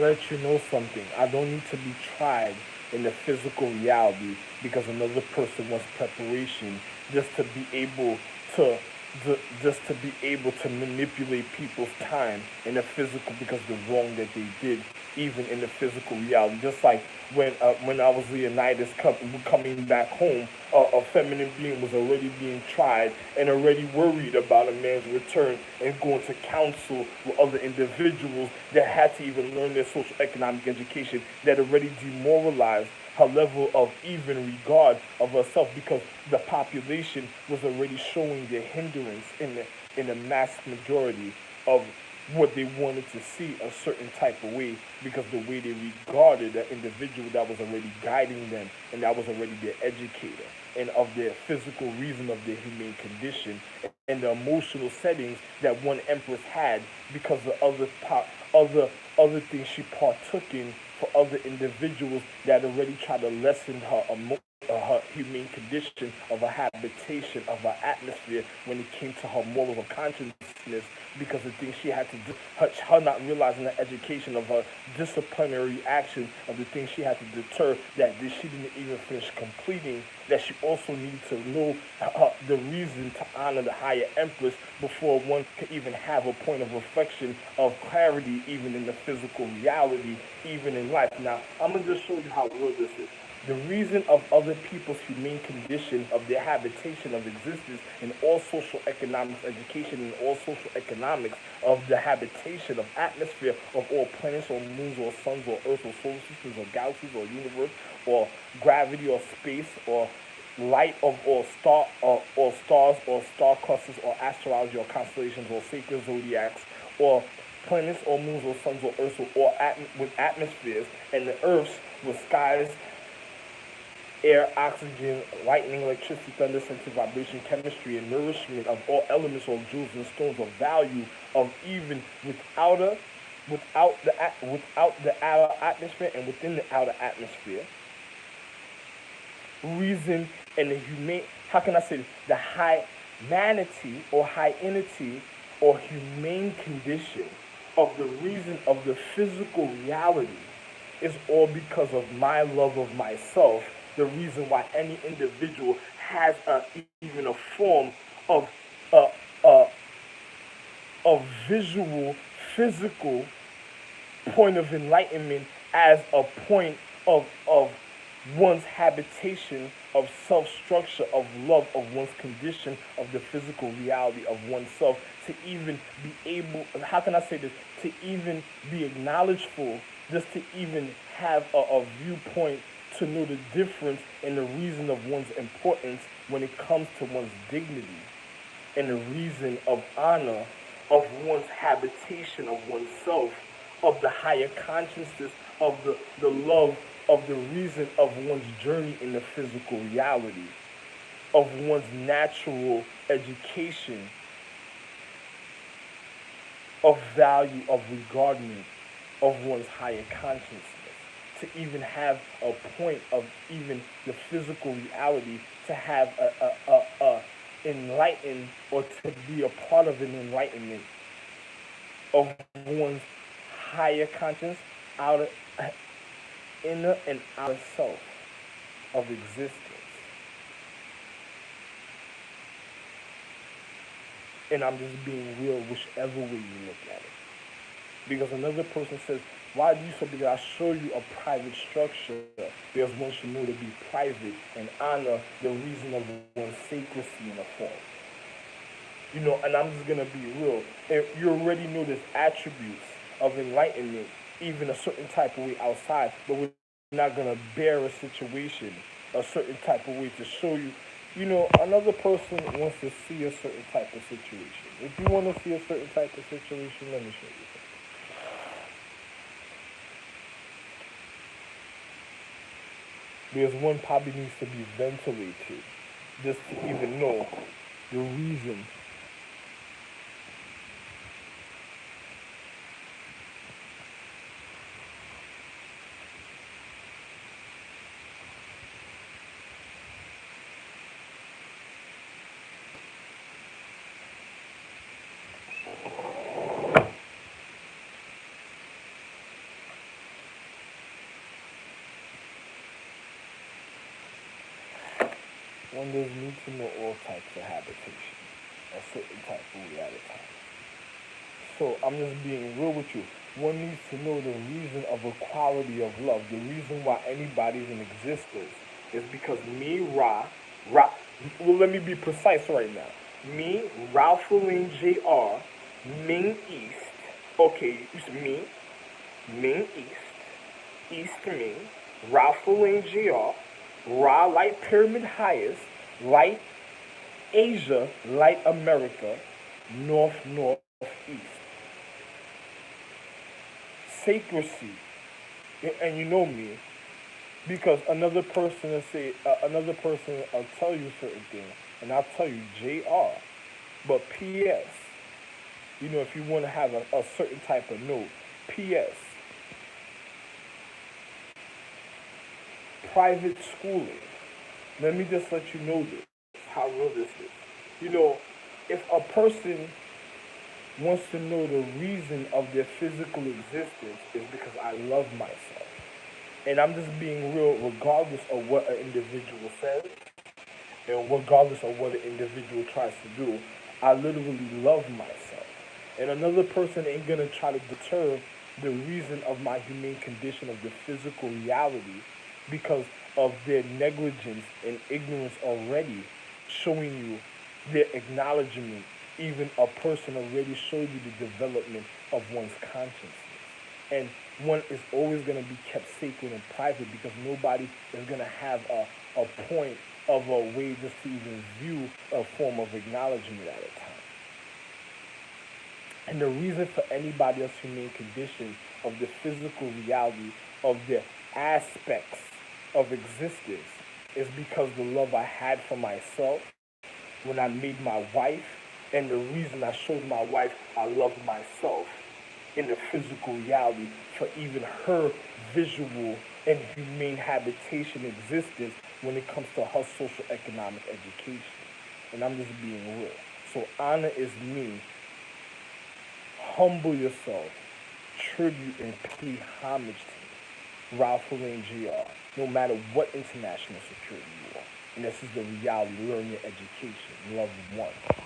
let you know something. I don't need to be tried in the physical reality because another person wants preparation just to be able to just to be able to manipulate people's time in the physical because the wrong that they did, even in the physical reality. Just like when I was Leonidas coming back home, a feminine being was already being tried and already worried about a man's return and going to counsel with other individuals that had to even learn their social economic education that already demoralized her level of even regard of herself because the population was already showing their hindrance in the mass majority of what they wanted to see a certain type of way because the way they regarded that individual that was already guiding them and that was already their educator and of their physical reason of their humane condition and the emotional settings that one empress had because of other other things she partook in for other individuals that already tried to lessen her humane condition of her habitation of her atmosphere when it came to her morals of consciousness because the things she had to do, her not realizing the education of her disciplinary actions of the things she had to deter that she didn't even finish completing, that she also needed to know the reason to honor the higher empress before one could even have a point of reflection of clarity even in the physical reality, even in life. Now, I'm going to just show you how real this is. The reason of other people's humane condition of their habitation of existence in all social economics education and all social economics of the habitation of atmosphere of all planets or moons or suns or earths or solar systems or galaxies or universe or gravity or space or light of or stars or star clusters or astrology or constellations or sacred zodiacs or planets or moons or suns or earths with atmospheres and the earths with skies, air, oxygen, lightning, electricity, thunder, sensitive vibration, chemistry, and nourishment of all elements or jewels and stones of value of even without the outer atmosphere and within the outer atmosphere. Reason and the humane, how can I say this? The high manatee or high-entity or humane condition of the reason of the physical reality is all because of my love of myself. The reason why any individual has even a form of a, a, a visual, physical point of enlightenment as a point of one's habitation of self-structure of love of one's condition of the physical reality of oneself to even be able, how can I say this, to even be acknowledged for, just to even have a viewpoint to know the difference and the reason of one's importance when it comes to one's dignity and the reason of honor of one's habitation of oneself, of the higher consciousness, of the love, of the reason of one's journey in the physical reality, of one's natural education, of value, of regardment, of one's higher consciousness. To even have a point of even the physical reality, to have a enlighten or to be a part of an enlightenment of one's higher conscience, outer, inner and outer self of existence. And I'm just being real, whichever way you look at it. Because another person says, why do you so? Because I show you a private structure. Because one should know to be private and honor the reason of one's sacredcy in a form. And I'm just gonna be real. If you already know there's attributes of enlightenment, even a certain type of way outside, but we're not gonna bear a situation a certain type of way to show you. Another person wants to see a certain type of situation. If you want to see a certain type of situation, let me show you. Because one probably needs to be ventilated just to even know the reason. One doesn't need to know all types of habitation, a certain type of way at a time. So I'm just being real with you. One needs to know the reason of equality of love. The reason why anybody's in existence is because me, well, let me be precise right now. Me, Ralph Lane Jr., Ming East, okay, it's me, Ming East, East Ming, Ralph Lane Jr., Ra Light Pyramid Highest, Light Asia, Light America, Northeast. Secrecy, and you know me, because another person will tell you certain things, and I'll tell you Jr. But P.S. If you want to have a certain type of note, P.S. Private schooling. Let me just let you know this, how real this is. You know, if a person wants to know the reason of their physical existence, is because I love myself. And I'm just being real, regardless of what an individual says, and regardless of what an individual tries to do, I literally love myself. And another person ain't gonna try to deter the reason of my humane condition of the physical reality because of their negligence and ignorance already showing you their acknowledgement. Even a person already showed you the development of one's consciousness. And one is always going to be kept sacred and private because nobody is going to have a point of a way just to even view a form of acknowledgement at a time. And the reason for anybody else's humane condition of the physical reality of the aspects of existence is because the love I had for myself when I made my wife, and the reason I showed my wife I loved myself in the physical reality for even her visual and humane habitation existence when it comes to her social economic education. And I'm just being real. So honor is me. Humble yourself. Tribute and pay homage to me. Ralph Lane Jr. No matter what international security you are. And this is the reality. Learn your education. Love one.